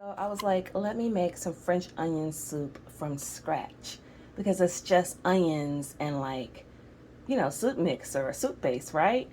So I was like, let me make some French onion soup from scratch because it's just onions and like, soup mix or a soup base, right?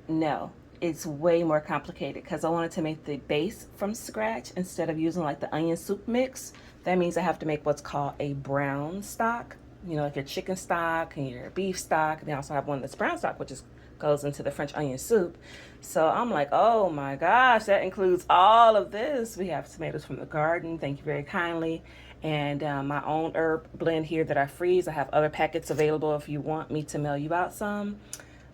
No, it's way more complicated because I wanted to make the base from scratch instead of using like the onion soup mix. That means I have to make what's called a brown stock, like your chicken stock and your beef stock. And they also have one that's brown stock, which is goes into the French onion soup. So I'm like, oh my gosh, that includes all of this. We have tomatoes from the garden. Thank you very kindly. And my own herb blend here that I freeze. I have other packets available if you want me to mail you out some.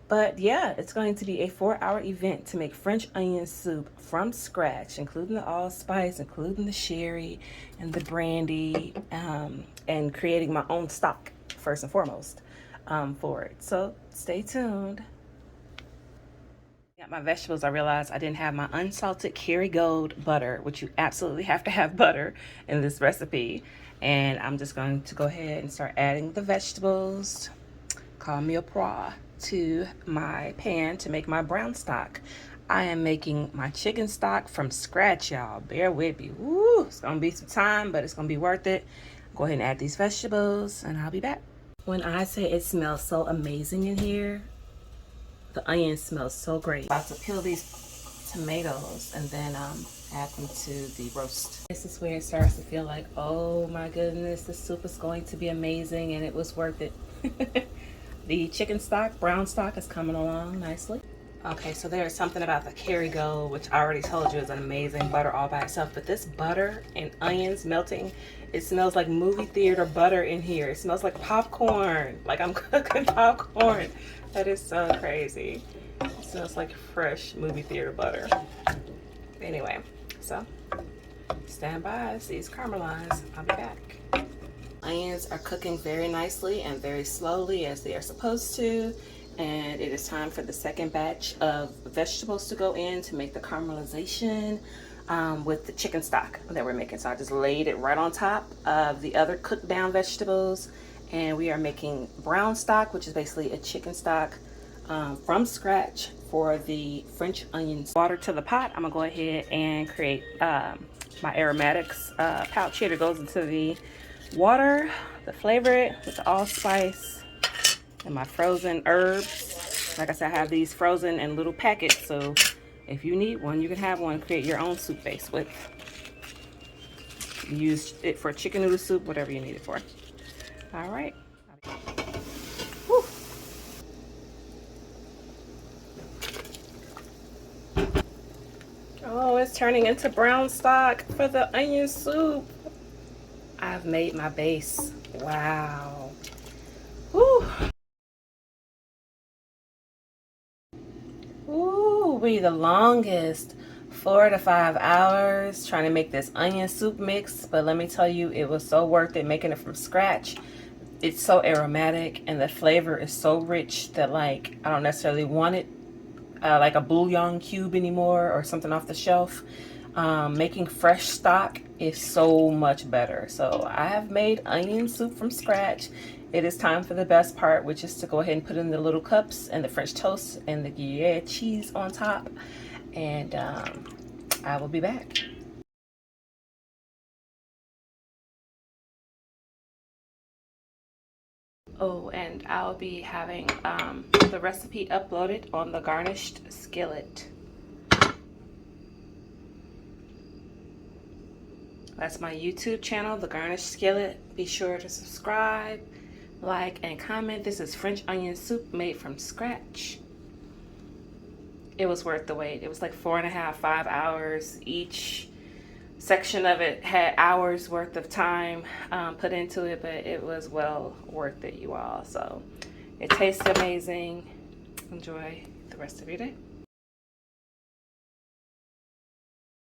But yeah, it's going to be a 4-hour event to make French onion soup from scratch, including the allspice, including the sherry and the brandy, and creating my own stock first and foremost for it. So stay tuned. Got my vegetables. I realized I didn't have my unsalted Kerrygold butter, which you absolutely have to have butter in this recipe. And I'm just going to go ahead and start adding the vegetables. Call me a pra to my pan to make my brown stock. I am making my chicken stock from scratch, y'all. Bear with me. Woo, it's gonna be some time, but it's gonna be worth it. Go ahead and add these vegetables and I'll be back. When I say it smells so amazing in here, the onion smells so great. About to peel these tomatoes and then add them to the roast. This is where it starts to feel like, oh my goodness, the soup is going to be amazing and it was worth it. The chicken stock, brown stock, is coming along nicely. Okay, so there is something about the Kerrygold, which I already told you is an amazing butter all by itself. But this butter and onions melting, it smells like movie theater butter in here. It smells like popcorn, like I'm cooking popcorn. That is so crazy. It smells like fresh movie theater butter. Anyway, so stand by as these caramelize. I'll be back. Onions are cooking very nicely and very slowly as they are supposed to, and it is time for the second batch of vegetables to go in to make the caramelization with the chicken stock that we're making. So I just laid it right on top of the other cooked down vegetables, and we are making brown stock, which is basically a chicken stock from scratch for the French onions. Water to the pot. I'm gonna go ahead and create my aromatics pouch here that goes into the water to flavor it with the allspice and my frozen herbs. Like I said, I have these frozen in little packets, so if you need one, you can have one. Create your own soup base with. Use it for chicken noodle soup, whatever you need it for. All right. Whew. Oh, it's turning into brown stock for the onion soup. I've made my base. Wow. Whew. Ooh, we the longest 4 to 5 hours trying to make this onion soup mix, but let me tell you, it was so worth it making it from scratch. It's so aromatic and the flavor is so rich that like I don't necessarily want it like a bouillon cube anymore or something off the shelf. Making fresh stock is so much better. So I have made onion soup from scratch. It is time for the best part, which is to go ahead and put in the little cups and the French toast and the Gruyere cheese on top. And I will be back. Oh, and I'll be having the recipe uploaded on the garnished skillet. That's my YouTube channel, The Garnished Skillet. Be sure to subscribe, like, and comment. This is French onion soup made from scratch. It was worth the wait. It was like 4.5, 5 hours. Each section of it had hours worth of time put into it, but it was well worth it, you all. So it tastes amazing. Enjoy the rest of your day.